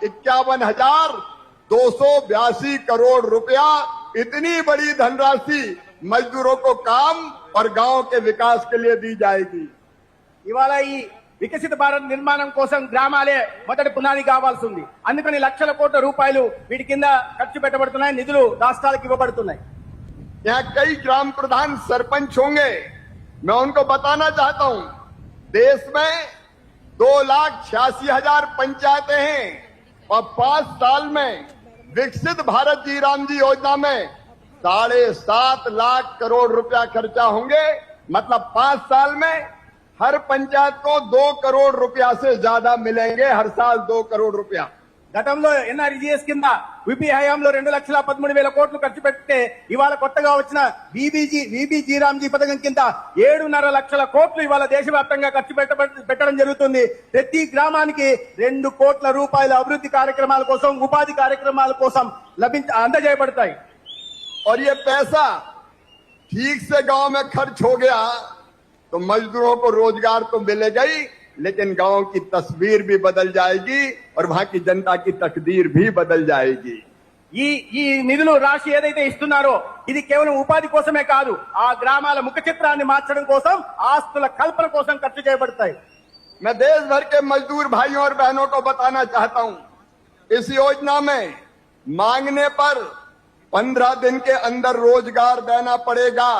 51,282 करोड़ रुपया, इतनी बड़ी धनराशि मजदूरों को काम और गांव के विकास के लिए दी जाएगी। ఇవాళ ఈ వికసిత భారత్ నిర్మాణం కోసం గ్రామాలే మొదటి పునాది కావాల్సి ఉంది. అందుకని లక్షల కోట్ల రూపాయలు వీటి కింద ఖర్చు పెట్టబడుతున్నాయి, నిధులు రాష్ట్రాలకు ఇవ్వబడుతున్నాయి. यहाँ कई ग्राम प्रधान सरपंच होंगे, मैं उनको बताना चाहता हूं, देश में 2,86,000 पंचायतें हैं और 5 साल में विकसित भारत जी राम जी योजना में 7.5 लाख करोड़ रुपया खर्चा होंगे। मतलब 5 साल में हर पंचायत को 2 करोड़ रुपया से ज्यादा मिलेंगे, हर साल 2 करोड़ रुपया। గతంలో ఎన్ఆర్జీఎస్ కింద విపి హయాంలో 2,13,000 కోట్లు ఖర్చు పెడితే ఇవాళ కొత్తగా వచ్చిన విబిజీ రామ్జీ పథకం కింద 7.5 లక్షల కోట్లు ఇవాళ దేశవ్యాప్తంగా ఖర్చు పెట్టడం జరుగుతుంది. ప్రతి గ్రామానికి 2 కోట్ల రూపాయల అభివృద్ధి కార్యక్రమాల కోసం, ఉపాధి కార్యక్రమాల కోసం అందజేయబడతాయి. और ये पैसा ठीक से गांव में खर्च हो गया तो मजदूरों को रोजगार तो मिलेगा ही, लेकिन गांव की तस्वीर भी बदल जाएगी और वहां की जनता की तकदीर भी बदल जाएगी। ఈ నిధులు రాశి ఏదైతే ఇస్తున్నారో ఇది కేవలం ఉపాధి కోసమే కాదు, ఆ గ్రామాల ముఖ చిత్రాన్ని మార్చడం కోసం, ఆస్తుల కల్పన కోసం ఖర్చు చేయబడతాయి. मैं देश भर के मजदूर भाइयों और बहनों को बताना चाहता हूं, इस योजना में मांगने पर 15 दिन के अंदर रोजगार देना पड़ेगा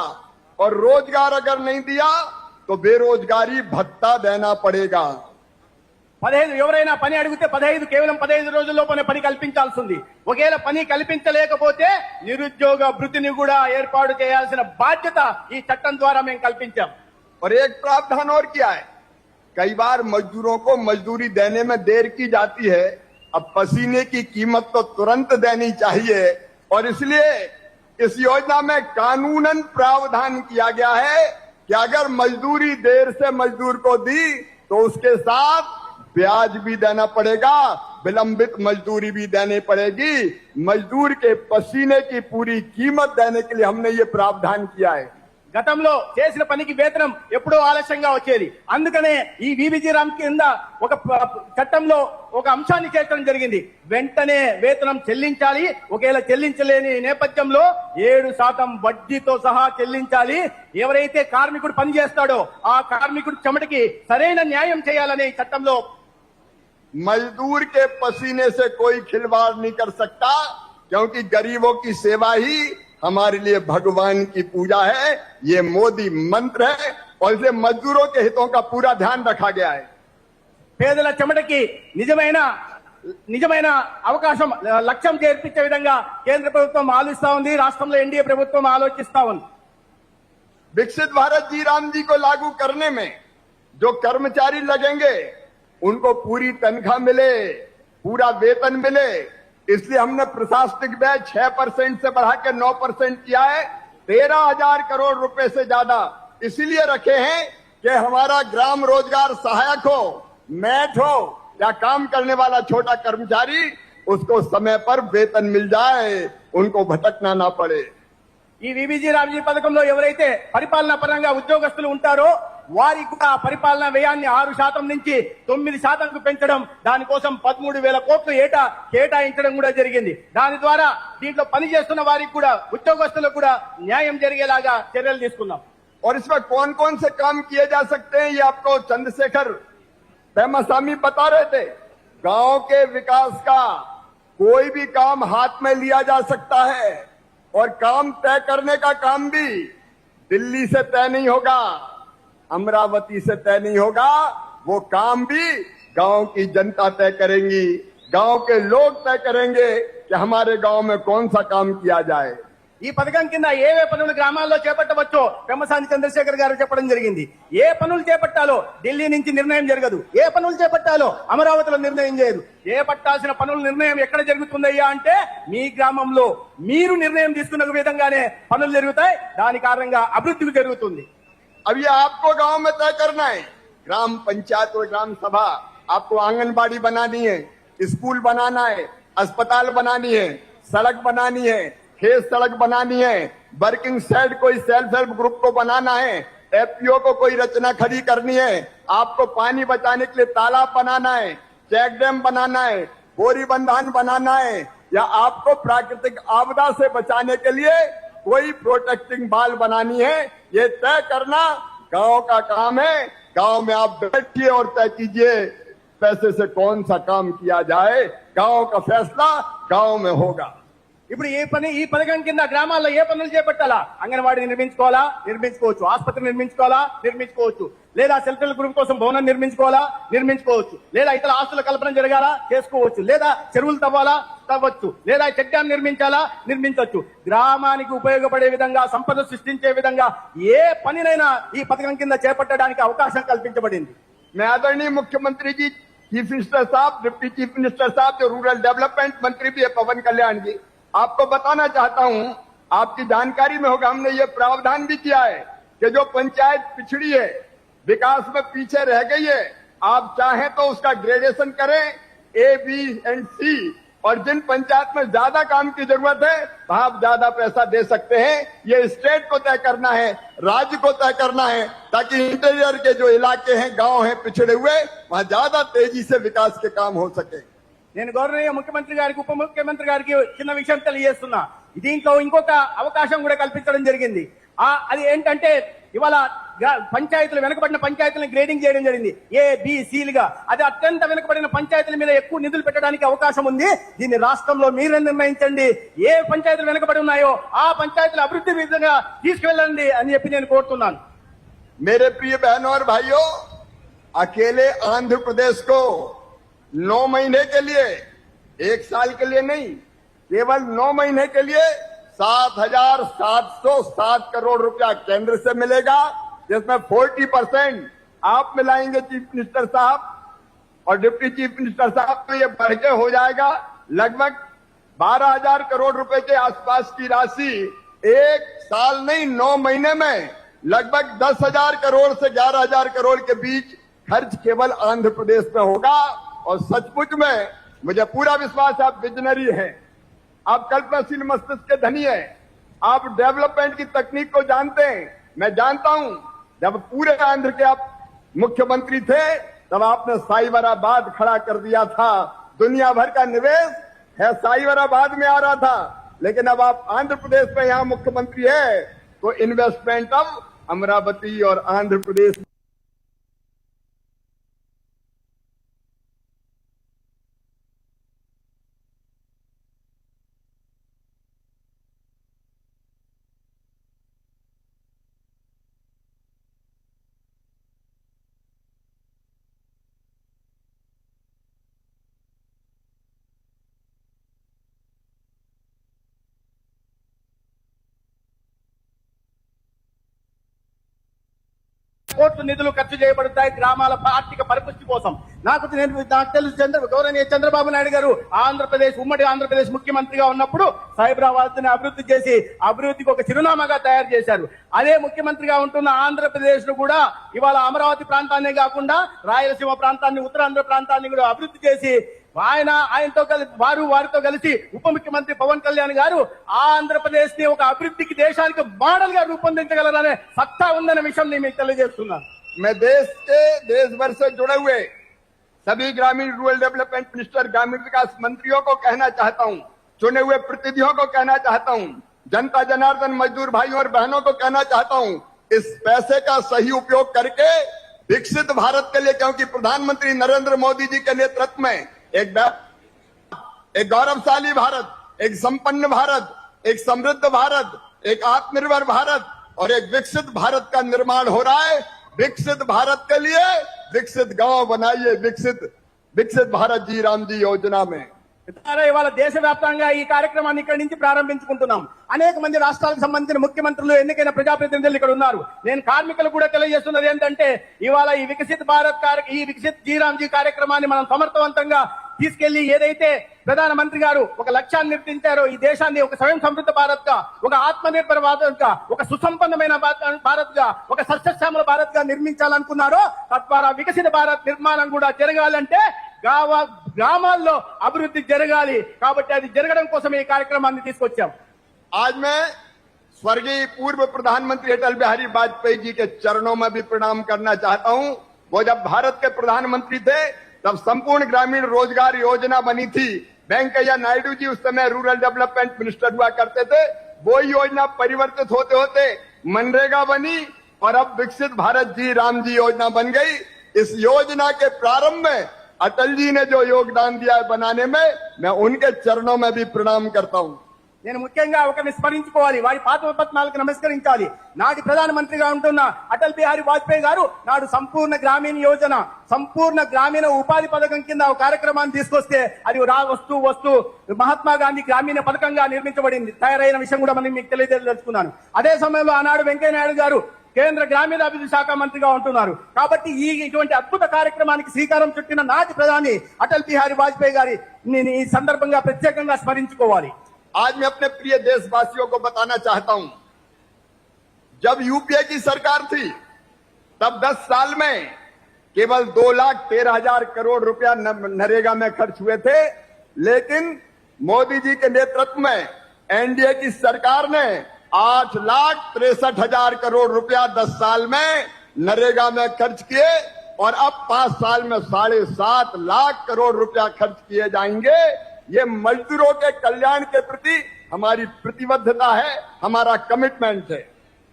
और रोजगार अगर नहीं दिया तो बेरोजगारी भत्ता देना पड़ेगा। 15 ఎవరైనా పని అడిగితే కేవలం 15 రోజుల్లోనే పని కల్పించాల్సింది. ఒకవేళ పని కల్పించలేకపోతే నిరుద్యోగ భృతిని కూడా ఏర్పాటు చేయాల్సిన బాధ్యత ఈ చట్టం ద్వారా మేము కల్పించాం. और एक प्रावधान और किया है, कई बार मजदूरों को मजदूरी देने में देर की जाती है, अब पसीने की कीमत तो तुरंत देनी चाहिए और इसलिए इस योजना में कानूनन प्रावधान किया गया है कि अगर मजदूरी देर से मजदूर को दी तो उसके साथ ब्याज भी देना पड़ेगा, विलंबित मजदूरी भी देनी पड़ेगी। मजदूर के पसीने की पूरी कीमत देने के लिए हमने ये प्रावधान किया है। గతంలో చేసిన పనికి వేతనం ఎప్పుడో ఆలస్యంగా వచ్చేది. అందుకనే ఈ విబిజీ రామ్ కింద ఒక చట్టంలో ఒక అంశాన్ని చేర్చడం జరిగింది. వెంటనే వేతనం చెల్లించాలి. ఒకవేళ చెల్లించలేని నేపథ్యంలో 7% వడ్డీతో సహా చెల్లించాలి. ఎవరైతే కార్మికుడు పనిచేస్తాడో ఆ కార్మికుడి చెమటకి సరైన న్యాయం చేయాలనే చట్టంలో मजदूर के पसीने से कोई खिलवाड़ नहीं कर सकता, क्योंकि गरीबों की सेवा ही हमारे लिए भगवान की पूजा है। ये मोदी मंत्र है और इसे मजदूरों के हितों का पूरा ध्यान रखा गया है। పేదల చెమటకి నిజమైన అవకాశం లక్ష్యం చేర్పించే విధంగా కేంద్ర ప్రభుత్వం ఆలోచిస్తా ఉంది, రాష్ట్రంలో ఎన్డీఏ ప్రభుత్వం ఆలోచిస్తా ఉంది. विकसित भारत जी राम जी को लागू करने में जो कर्मचारी लगेंगे उनको पूरी तनख्वाह मिले, पूरा वेतन मिले, इसलिए हमने प्रशासनिक व्यय 6% से बढ़ा के 9% किया है। 13,000 करोड़ रुपए से ज्यादा इसीलिए रखे हैं कि हमारा ग्राम रोजगार सहायक हो, मैट हो या काम करने वाला छोटा कर्मचारी, उसको समय पर वेतन मिल जाए, उनको भटकना ना पड़े। ఈ విబిజీ రామ్జీ పథకంలో ఎవరైతే పరిపాలనా పరంగా ఉద్యోగస్తులు ఉంటారో వారికి కూడా పరిపాలనా వ్యయాన్ని 6% నుంచి 9%కు పెంచడం, దానికోసం 13,000 కోట్లు ఏటా కేటాయించడం కూడా జరిగింది. దాని ద్వారా దీంట్లో పనిచేస్తున్న వారికి కూడా ఉద్యోగస్తులకు కూడా న్యాయం జరిగేలాగా చర్యలు తీసుకున్నాం. और इसमें कौन कौन से काम किए जा सकते हैं ये आपको चंद्रशेखर पेमासामी बता रहे थे। गांव के विकास का कोई भी काम हाथ में लिया जा सकता है और काम तय करने का काम भी दिल्ली से तय नहीं होगा, अमरावती से तय नहीं होगा, वो काम भी गांव की जनता तय करेंगी, गांव के लोग तय करेंगे कि हमारे गांव में कौन सा काम किया जाए। ఈ పథకం కింద ఏవే పనులు గ్రామాల్లో చేపట్టవచ్చో పెమ్మసాని చంద్రశేఖర్ గారు చెప్పడం జరిగింది. ఏ పనులు చేపట్టాలో ఢిల్లీ నుంచి నిర్ణయం జరగదు, ఏ పనులు చేపట్టాలో అమరావతిలో నిర్ణయం చేయదు. ఏ పట్టాల్సిన పనుల నిర్ణయం ఎక్కడ జరుగుతుందయ్యా అంటే మీ గ్రామంలో మీరు నిర్ణయం తీసుకున్న విధంగానే పనులు జరుగుతాయి. దాని కారణంగా అభివృద్ధి జరుగుతుంది. अब ये आपको गांव में तय करना है, ग्राम पंचायत और ग्राम सभा आपको आंगनबाड़ी बनानी है, स्कूल बनाना है, अस्पताल बनानी है, सड़क बनानी है, खेत सड़क बनानी है, वर्किंग सेट कोई सेल्फ हेल्प ग्रुप को बनाना है, एफपीओ को कोई रचना खड़ी करनी है, आपको पानी बचाने के लिए तालाब बनाना है, चेक डैम बनाना है, बोरी बंधान बनाना है या आपको प्राकृतिक आपदा से बचाने के लिए कोई प्रोटेक्टिंग बाल बनानी है, ये तय करना गांव का काम है। गांव में आप बैठिए और तय कीजिए पैसे से कौन सा काम किया जाए। गांव का फैसला गांव में होगा। ఇప్పుడు ఈ పథకం కింద గ్రామాల్లో ఏ పనులు చేపట్టాలా? అంగన్వాడీ నిర్మించుకోవాలా? నిర్మించుకోవచ్చు. ఆసుపత్రి నిర్మించుకోవాలా? నిర్మించుకోవచ్చు. లేదా సెల్ఫ్ హెల్ప్ గ్రూప్ కోసం భవనం నిర్మించుకోవాలా? నిర్మించుకోవచ్చు. లేదా ఇతర ఆస్తుల కల్పన జరగాలా? చేసుకోవచ్చు. లేదా చెరువులు తవ్వాలా? తవ్వచ్చు. లేదా చెక్ డ్యాం నిర్మించాలా? నిర్మించవచ్చు. గ్రామానికి ఉపయోగపడే విధంగా, సంపద సృష్టించే విధంగా ఏ పనినైనా ఈ పథకం కింద చేపట్టడానికి అవకాశం కల్పించబడింది. मैं आदरणीय मुख्यमंत्री जी, चीफ मिनिस्टर साहब, डिप्टी चीफ मिनिस्टर साहब, जो रूरल डेवलपमेंट मंत्री भी है पवन कल्याण जी, आपको बताना चाहता हूं, आपकी जानकारी में होगा, हमने ये प्रावधान भी किया है कि जो पंचायत पिछड़ी है, विकास में पीछे रह गई है, आप चाहें तो उसका ग्रेडेशन करें A, B एंड C, और जिन पंचायत में ज्यादा काम की जरूरत है वहां आप ज्यादा पैसा दे सकते हैं। ये स्टेट को तय करना है, राज्य को तय करना है, ताकि इंटीरियर के जो इलाके हैं, गांव हैं पिछड़े हुए, वहां ज्यादा तेजी से विकास के काम हो सके। నేను గౌరవనీయ ముఖ్యమంత్రి గారికి, ఉప ముఖ్యమంత్రి గారికి చిన్న విషయం తెలియజేస్తున్నా. దీంట్లో ఇంకొక అవకాశం కూడా కల్పించడం జరిగింది. అది ఏంటంటే ఇవాళ పంచాయతీలు, వెనుకబడిన పంచాయతీలను గ్రేడింగ్ చేయడం జరిగింది ABCలుగా. అది అత్యంత వెనుకబడిన పంచాయతీల మీద ఎక్కువ నిధులు పెట్టడానికి అవకాశం ఉంది. దీన్ని రాష్ట్రంలో మీరే నిర్ణయించండి. ఏ పంచాయతీలు వెనుకబడి ఉన్నాయో ఆ పంచాయతీల అభివృద్ధి విధంగా తీసుకువెళ్ళండి అని చెప్పి నేను కోరుతున్నాను. मेरे प्रिय बहनों और भाइयों, अकेले आंध्र प्रदेश को 9 महीने के लिए, 1 साल के लिए नहीं, केवल 9 महीने के लिए 7,707 करोड़ रुपया केंद्र से मिलेगा, जिसमें 40% आप मिलाएंगे चीफ मिनिस्टर साहब और डिप्टी चीफ मिनिस्टर साहब, तो ये बढ़ के हो जाएगा लगभग 12,000 करोड़ रुपए के आसपास की राशि। 1 साल नहीं, 9 महीने में लगभग 10,000 करोड़ से 11,000 करोड़ के बीच खर्च केवल आंध्र प्रदेश में होगा। और सचमुच में मुझे पूरा विश्वास है, आप विजनरी हैं, आप कल्पनाशील मस्तिष्क के धनी हैं, आप डेवलपमेंट की तकनीक को जानते हैं। मैं जानता हूं, जब पूरे आंध्र के आप मुख्यमंत्री थे तब आपने साइबराबाद खड़ा कर दिया था। दुनिया भर का निवेश है साइबराबाद में आ रहा था, लेकिन अब आप आंध्र प्रदेश में यहां मुख्यमंत्री है तो इन्वेस्टमेंट अब अमरावती और आंध्र प्रदेश కోట్ల నిధులు ఖర్చు చేయబడతాయి గ్రామాల ఆర్థిక పరిపుష్టి కోసం. నాకు తెలుసు, గౌరవనీయ చంద్రబాబు నాయుడు గారు ఉమ్మడి ఆంధ్రప్రదేశ్ ముఖ్యమంత్రిగా ఉన్నప్పుడు సైబరాబాద్ ని అభివృద్ధి చేసి అభివృద్ధికి ఒక చిరునామాగా తయారు చేశారు. అదే ముఖ్యమంత్రిగా ఉంటున్న ఆంధ్రప్రదేశ్ ను కూడా ఇవాళ అమరావతి ప్రాంతాన్నే కాకుండా రాయలసీమ ప్రాంతాన్ని, ఉత్తరాంధ్ర ప్రాంతాన్ని కూడా అభివృద్ధి చేసి వారితో కలిసి ఉప ముఖ్యమంత్రి పవన్ కళ్యాణ్ గారు ఆంధ్రప్రదేశ్ ని ఒక అభివృద్ధికి, దేశానికి మోడల్ గా రూపొందించగలరనే సత్తా ఉందనే విషయం నేను మీకు తెలియజేస్తున్నాను. मैं देश भर से जुड़े हुए सभी ग्रामीण रूरल डेवलपमेंट मिनिस्टर, ग्रामीण विकास मंत्रियों को कहना चाहता हूं, चुने हुए प्रतिनिधियों को कहना चाहता हूं, जनता जनार्दन मजदूर भाइयों और बहनों को कहना चाहता हूं, इस पैसे का सही उपयोग करके विकसित भारत के लिए, क्योंकि प्रधानमंत्री नरेंद्र मोदी जी के नेतृत्व में एक गौरवशाली भारत, एक संपन्न भारत, एक समृद्ध भारत, एक आत्मनिर्भर भारत और एक विकसित भारत का निर्माण हो रहा है। विकसित भारत के लिए विकसित गांव बनाइए, विकसित भारत जी राम जी योजना में। ఇవాళ దేశవ్యాప్తంగా ఈ కార్యక్రమాన్ని ఇక్కడి నుంచి ప్రారంభించుకుంటున్నాం. అనేక మంది రాష్ట్రాలకు సంబంధించిన ముఖ్యమంత్రులు, ఎన్నికైన ప్రజాప్రతినిధులు ఇక్కడ ఉన్నారు. నేను కార్మికులు కూడా తెలియజేస్తున్నది ఏంటంటే ఇవాళ ఈ వికసిత్ జీ కార్యక్రమాన్ని మనం సమర్థవంతంగా తీసుకెళ్లి ఏదైతే ప్రధానమంత్రి గారు ఒక లక్ష్యాన్ని నిర్ణయించారో, ఈ దేశాన్ని ఒక స్వయం సమృద్ధ భారత్ గా, ఒక ఆత్మనిర్భర భారత్ గా, ఒక సుసంపన్నమైన భారత్ గా, ఒక సస్యశ్యామల భారత్ గా నిర్మించాలనుకున్నారో, తద్వారా వికసిత భారత్ నిర్మాణం కూడా జరగాలంటే గ్రామాల్లో అభివృద్ధి జరగాలి. కాబట్టి అది జరగడం కోసం ఈ కార్యక్రమాన్ని తీసుకొచ్చాం. आज मैं स्वर्गीय पूर्व प्रधानमंत्री अटल बिहारी वाजपेयी जी के चरणों में भी प्रणाम करना चाहता हूं। वो जब भारत के प्रधानमंत्री थे तब संपूर्ण ग्रामीण रोजगार योजना बनी थी। वेंकैया नायडू जी उस समय रूरल डेवलपमेंट मिनिस्टर हुआ करते थे। वो योजना परिवर्तित होते होते मनरेगा बनी और अब विकसित भारत जी राम जी योजना बन गई। इस योजना के प्रारंभ में अटल जी ने जो योगदान दिया है बनाने में, मैं उनके चरणों में भी प्रणाम करता हूं। నేను ముఖ్యంగా ఒకరిని స్మరించుకోవాలి, వారి పాదపద్మాలకు నమస్కరించాలి. నాటి ప్రధానమంత్రిగా ఉంటున్న అటల్ బిహారీ వాజ్పేయి గారు నాడు సంపూర్ణ గ్రామీణ యోజన, సంపూర్ణ గ్రామీణ ఉపాధి పథకం కింద ఒక కార్యక్రమాన్ని తీసుకొస్తే అది వస్తూ మహాత్మా గాంధీ గ్రామీణ పథకంగా నిర్మించబడింది, తయారైన విషయం కూడా మనం మీకు తెలియజేసుకున్నాను. అదే సమయంలో ఆనాడు వెంకయ్య నాయుడు గారు కేంద్ర గ్రామీణాభివృద్ధి శాఖ మంత్రిగా ఉంటున్నారు. కాబట్టి ఇటువంటి అద్భుత కార్యక్రమానికి శ్రీకారం చుట్టిన నాటి ప్రధాని అటల్ బిహారీ వాజ్పేయి గారి ఈ సందర్భంగా ప్రత్యేకంగా స్మరించుకోవాలి. आज मैं अपने प्रिय देशवासियों को बताना चाहता हूं, जब यूपीए की सरकार थी तब 10 साल में केवल 2,13,000 करोड़ रुपया नरेगा में खर्च हुए थे। लेकिन मोदी जी के नेतृत्व में एनडीए की सरकार ने 8,63,000 करोड़ रुपया 10 साल में नरेगा में खर्च किए और अब 5 साल में 7.5 लाख करोड़ रुपया खर्च किए जाएंगे। ये मजदूरों के कल्याण के प्रति हमारी प्रतिबद्धता है, हमारा कमिटमेंट है।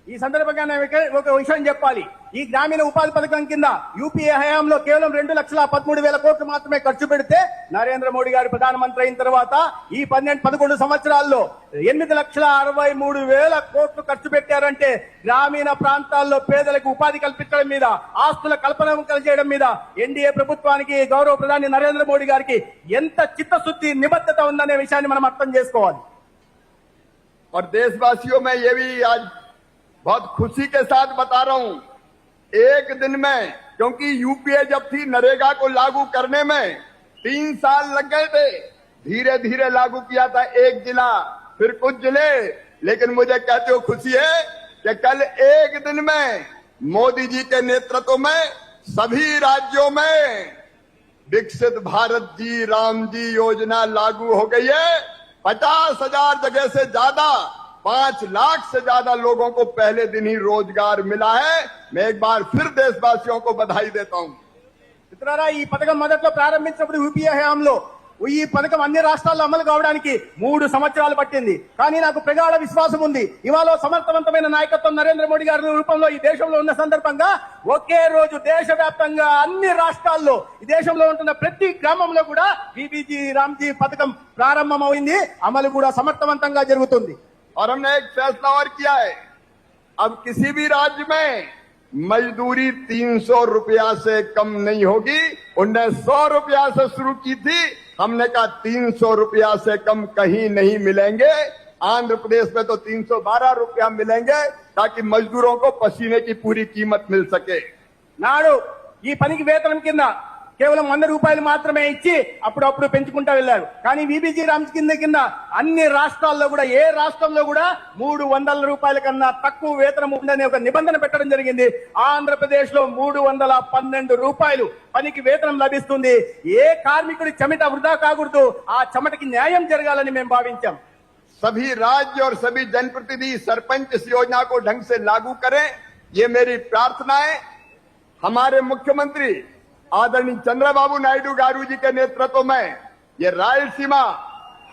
ఈ సందర్భంగా నేను ఒక విషయం చెప్పాలి. ఈ గ్రామీణ ఉపాధి పథకం కింద యూపీఏ హయాంలో కేవలం 2,13,000 కోట్లు మాత్రమే ఖర్చు పెడితే నరేంద్ర మోడీ గారు ప్రధానమంత్రి అయిన తర్వాత ఈ 11 సంవత్సరాల్లో 8,63,000 కోట్లు ఖర్చు పెట్టారంటే గ్రామీణ ప్రాంతాల్లో పేదలకు ఉపాధి కల్పించడం మీద, ఆస్తుల కల్పన చేయడం మీద ఎన్డీఏ ప్రభుత్వానికి, గౌరవ ప్రధాని నరేంద్ర మోడీ గారికి ఎంత చిత్తశుద్ధి, నిబద్ధత ఉందనే విషయాన్ని మనం అర్థం చేసుకోవాలి. और देशवासियों में ये भी आज बहुत खुशी के साथ बता रहा हूं, एक दिन में, क्योंकि यूपीए जब थी नरेगा को लागू करने में 3 साल लग गए थे, धीरे धीरे लागू किया था एक जिला फिर कुछ जिले, लेकिन मुझे कहते हो खुशी है कि कल एक दिन में मोदी जी के नेतृत्व में सभी राज्यों में विकसित भारत जी राम जी योजना लागू हो गई है। 50,000 जगह से ज्यादा, 5 लाख से ज्यादा लोगों को पहले दिन ही रोजगार मिला है। मैं एक बार फिर देशवासियों को बधाई देता हूं. మిత్రులారా, ఈ పథకం మొదట్లో ప్రారంభించినప్పుడు యూపీఏ హయాంలో ఈ పథకం అన్ని రాష్ట్రాల్లో అమలు కావడానికి 3 సంవత్సరాలు పట్టింది. కానీ నాకు ప్రగాఢ విశ్వాసం ఉంది, ఇవాళ సమర్థవంతమైన నాయకత్వం నరేంద్ర మోడీ గారి రూపంలో ఈ దేశంలో ఉన్న సందర్భంగా ఒకే రోజు దేశవ్యాప్తంగా అన్ని రాష్ట్రాల్లో, ఈ దేశంలో ఉంటున్న ప్రతి గ్రామంలో కూడా బీబీజీ రామ్జీ పథకం ప్రారంభమైంది, అమలు కూడా సమర్థవంతంగా జరుగుతుంది. और हमने एक फैसला और किया है, अब किसी भी राज्य में मजदूरी 300 रुपया से कम नहीं होगी। उनने 100 रुपया से शुरू की थी, हमने कहा 300 रुपया से कम कहीं नहीं मिलेंगे। आंध्र प्रदेश में तो 312 रुपया मिलेंगे ताकि मजदूरों को पसीने की पूरी कीमत मिल सके। నాడు ఈ పనికి వేతనం కింద కేవలం 100 రూపాయలు మాత్రమే ఇచ్చి అప్పుడప్పుడు పెంచుకుంటూ వెళ్లారు. కానీ బీబీజీ రామ్జీ కింద అన్ని రాష్ట్రాల్లో కూడా, ఏ రాష్ట్రంలో కూడా 300 రూపాయల కన్నా తక్కువ వేతనం ఉందనే ఒక నిబంధన పెట్టడం జరిగింది. ఆంధ్రప్రదేశ్ లో 312 రూపాయలు పనికి వేతనం లభిస్తుంది. ఏ కార్మికుడి చెమట వృధా కాకూడదు, ఆ చెమటకి న్యాయం జరగాలని మేము భావించాం. सभी राज्य और सभी जनप्रतिनिधि सरपंच इस योजना को ढंग से लागू करें, ये मेरी प्रार्थना है। हमारे मुख्यमंत्री आदरणीय चंद्रबाबू नायडू गारू जी के नेतृत्व में ये रायलसीमा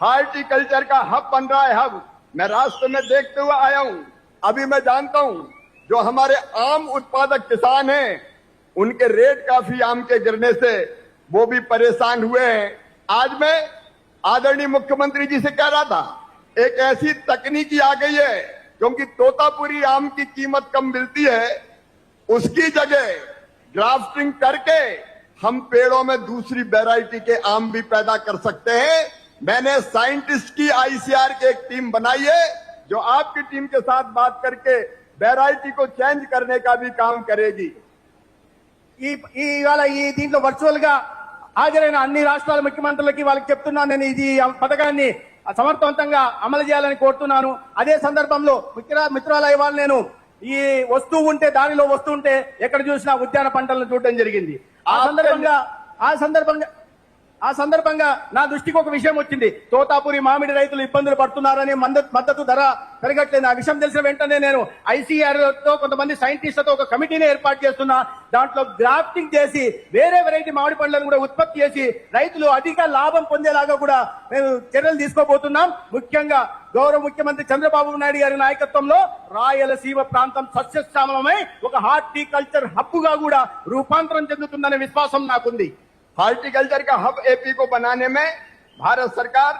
हार्टिकल्चर का हब बन रहा है। हब मैं रास्ते में देखते हुए आया हूं। अभी मैं जानता हूं जो हमारे आम उत्पादक किसान हैं, उनके रेट काफी आम के गिरने से वो भी परेशान हुए हैं। आज मैं आदरणीय मुख्यमंत्री जी से कह रहा था, एक ऐसी तकनीकी आ गई है, क्योंकि तोतापुरी आम की कीमत कम मिलती है, उसकी जगह ग्राफ्टिंग करके हम पेड़ों में दूसरी वैरायटी के आम भी पैदा कर सकते हैं। मैंने साइंटिस्ट की आईसीआर की एक टीम बनाई है, जो आपकी टीम के साथ बात करके वैरायटी को चेंज करने का भी काम करेगी. ఇవాళ ఈ దీంట్లో వర్చువల్ గా హాజరైన అన్ని రాష్ట్రాల ముఖ్యమంత్రులకి వాళ్ళకి చెప్తున్నాను, నేను ఇది పథకాన్ని సమర్థవంతంగా అమలు చేయాలని కోరుతున్నాను. అదే సందర్భంలో మిత్రుల ఇవాళ నేను ఈ దానిలో వస్తూ ఉంటే ఎక్కడ చూసినా ఉద్యాన పంటలను చూడడం జరిగింది. ఆ సందర్భంగా నా దృష్టికి ఒక విషయం వచ్చింది. తోతాపురి మామిడి రైతులు ఇబ్బందులు పడుతున్నారని, మద్దతు ధర పెరగట్లేదు. ఆ విషయం తెలిసిన వెంటనే నేను ఐసీఆర్ తో కొంతమంది సైంటిస్టులతో ఒక కమిటీని ఏర్పాటు చేస్తున్నా. దాంట్లో గ్రాఫ్టింగ్ చేసి వేరే వెరైటీ మామిడి పండ్లను కూడా ఉత్పత్తి చేసి రైతులు అధిక లాభం పొందేలాగా కూడా మేము చర్యలు తీసుకోబోతున్నాం. ముఖ్యంగా గౌరవ ముఖ్యమంత్రి చంద్రబాబు నాయుడు గారి నాయకత్వంలో రాయలసీమ ప్రాంతం సస్యశ్యామలమై ఒక హార్టికల్చర్ హబ్ గా కూడా రూపాంతరం చెందుతుందనే విశ్వాసం నాకుంది. हार्टिकल्चर का हब एपी को बनाने में भारत सरकार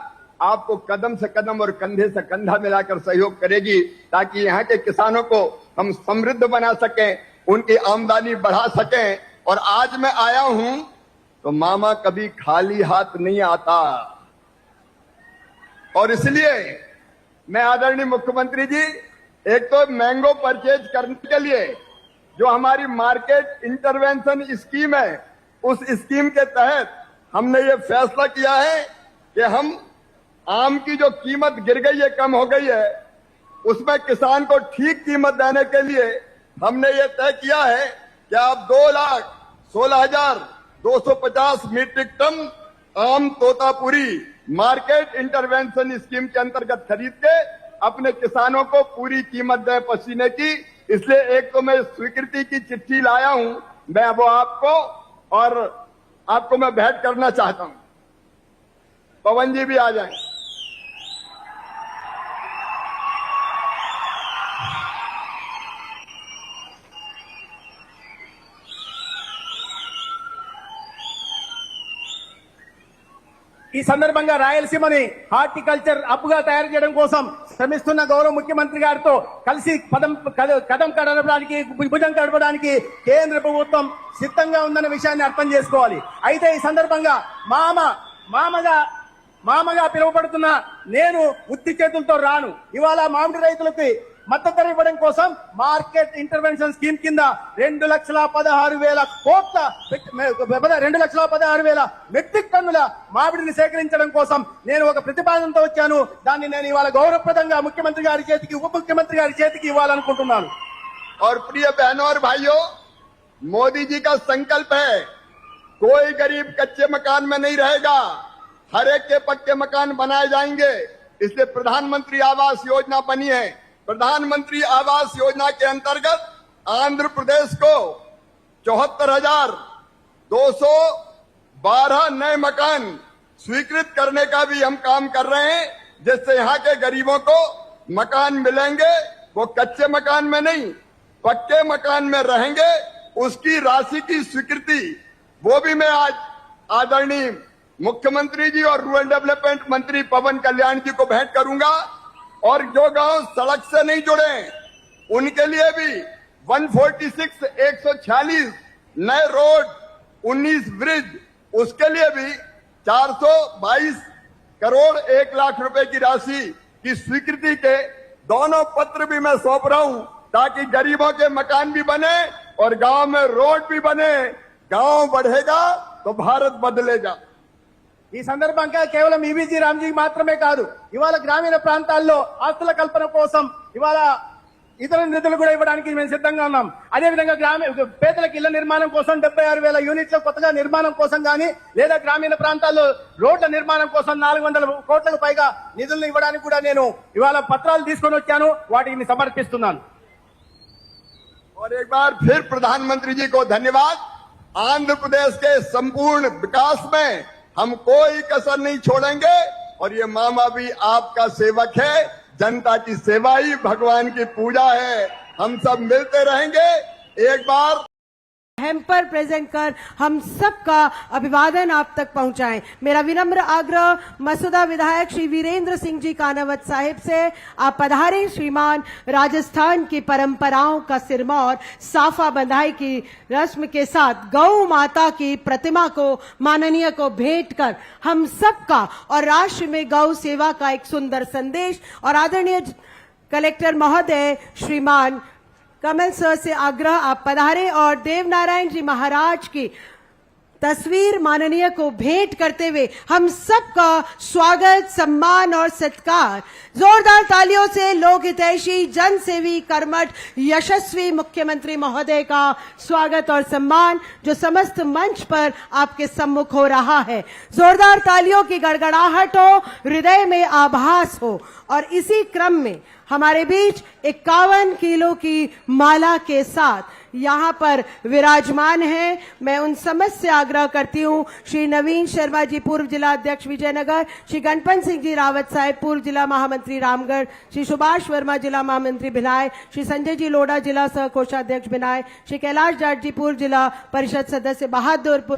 आपको कदम से कदम और कंधे से कंधा मिलाकर सहयोग करेगी, ताकि यहाँ के किसानों को हम समृद्ध बना सकें, उनकी आमदनी बढ़ा सकें. और आज मैं आया हूं तो मामा कभी खाली हाथ नहीं आता, और इसलिए मैं आदरणीय मुख्यमंत्री जी, एक तो मैंगो परचेज करने के लिए जो हमारी मार्केट इंटरवेंशन स्कीम है, उस स्कीम के तहत हमने ये फैसला किया है कि हम आम की जो कीमत गिर गई है, कम हो गई है, उसमें किसान को ठीक कीमत देने के लिए हमने ये तय किया है कि आप 2,16,250 मीट्रिक टन आम तोतापुरी मार्केट इंटरवेंशन स्कीम के अंतर्गत खरीद के अपने किसानों को पूरी कीमत दें पसीने की. इसलिए एक तो मैं स्वीकृति की चिट्ठी लाया हूं, मैं वो आपको मैं भेंट करना चाहता हूं. पवन जी भी आ जाएं. ఈ సందర్భంగా రాయలసీమని హార్టికల్చర్ హబ్ గా తయారు చేయడం కోసం శ్రమిస్తున్న గౌరవ ముఖ్యమంత్రి గారితో కలిసి కదం కడపడానికి భుజం కడపడానికి కేంద్ర ప్రభుత్వం సిద్ధంగా ఉందన్న విషయాన్ని అర్థం చేసుకోవాలి. అయితే ఈ సందర్భంగా మామగా పిలువబడుతున్న నేను ఉత్తి చేతులతో రాను. ఇవాళ మామిడి రైతులకి మద్దతు ధర ఇవ్వడం కోసం మార్కెట్ ఇంటర్వెన్షన్ స్కీమ్ కింద 2,16,000 కోట్ల 2,16,000 మెట్రిక్ టన్నుల మామిడిని సేకరించడం కోసం నేను ఒక ప్రతిపాదనతో వచ్చాను. దాన్ని నేను ఇవాళ గౌరవప్రదంగా ముఖ్యమంత్రి గారి చేతికి, ఉప ముఖ్యమంత్రి గారి చేతికి ఇవ్వాలనుకుంటున్నాను. और प्रिय बहनों और भाइयों, मोदी जी का संकल्प है कोई गरीब कच्चे मकान में नहीं रहेगा, हर एक के पक्के मकान बनाए जाएंगे. इसलिए प्रधानमंत्री आवास योजना बनी है. प्रधानमंत्री आवास योजना के अंतर्गत आंध्र प्रदेश को 74,212 नए मकान स्वीकृत करने का भी हम काम कर रहे हैं, जिससे यहाँ के गरीबों को मकान मिलेंगे. वो कच्चे मकान में नहीं, पक्के मकान में रहेंगे. उसकी राशि की स्वीकृति वो भी मैं आज आदरणीय मुख्यमंत्री जी और रूरल डेवलपमेंट मंत्री पवन कल्याण जी को भेंट करूंगा. और जो गांव सड़क से नहीं जुड़े उनके लिए भी 146 नए रोड, 19 ब्रिज, उसके लिए भी 422 करोड़ 1 लाख रुपए की राशि की स्वीकृति के दोनों पत्र भी मैं सौंप रहा हूं, ताकि गरीबों के मकान भी बने और गांव में रोड भी बने. गांव बढ़ेगा तो भारत बदलेगा. ఈ సందర్భంగా కేవలం ఈవీజీ రామ్జీ మాత్రమే కాదు, ఇవాళ గ్రామీణ ప్రాంతాల్లో ఆస్తుల కల్పన కోసం ఇవాళ ఇతర నిధులు కూడా ఇవ్వడానికి మేము సిద్ధంగా ఉన్నాం. అదేవిధంగా పేదలకు ఇళ్ల నిర్మాణం కోసం 76,000 యూనిట్ల కొత్తగా నిర్మాణం కోసం గానీ, లేదా గ్రామీణ ప్రాంతాల్లో రోడ్ల నిర్మాణం కోసం 400 కోట్లకు పైగా నిధులను ఇవ్వడానికి కూడా నేను ఇవాళ పత్రాలు తీసుకొని వచ్చాను. వాటిని సమర్పిస్తున్నాను. और एक बार फिर प्रधानमंत्री जी को धन्यवाद. आंध्र प्रदेश के संपूर्ण विकास में हम कोई कसर नहीं छोड़ेंगे. और ये मामा भी आपका सेवक है. जनता की सेवा ही भगवान की पूजा है. हम सब मिलते रहेंगे. एक बार हेम्पर प्रेजेंट कर हम सबका अभिवादन आप तक पहुंचाएं. मेरा विनम्र आग्रह मसूदा विधायक श्री वीरेंद्र सिंह जी कानावत साहिब से, आप पधारे श्रीमान. राजस्थान की परंपराओं का सिरमौर साफा बंधाई की रस्म के साथ गौ माता की प्रतिमा को माननीय को भेंट कर हम सबका और राष्ट्र में गौ सेवा का एक सुंदर संदेश. और आदरणीय कलेक्टर महोदय श्रीमान कमल सर से आग्रह आप पधारे और देवनारायण जी महाराज की तस्वीर माननीय को भेंट करते हुए हम सबका स्वागत, सम्मान और सत्कार. जोरदार तालियों से लोक हितैषी, जनसेवी, कर्मठ, यशस्वी मुख्यमंत्री महोदय का स्वागत और सम्मान जो समस्त मंच पर आपके सम्मुख हो रहा है. जोरदार तालियों की गड़गड़ाहट हो, हृदय में आभास हो. और इसी क्रम में हमारे बीच 51 किलो की माला के साथ यहाँ पर विराजमान हैं। मैं उन समस्त से आग्रह करती हूँ, श्री नवीन शर्मा जी पूर्व जिला अध्यक्ष विजयनगर, श्री गणपत सिंह जी रावत साहब पूर्व जिला महामंत्री रामगढ़, श्री सुभाष वर्मा जिला महामंत्री भिलाई, श्री संजय जी लोढ़ा जिला सह कोषाध्यक्ष भिलाई, श्री कैलाश जाट जी पूर्व जिला परिषद सदस्य बहादुरपुर।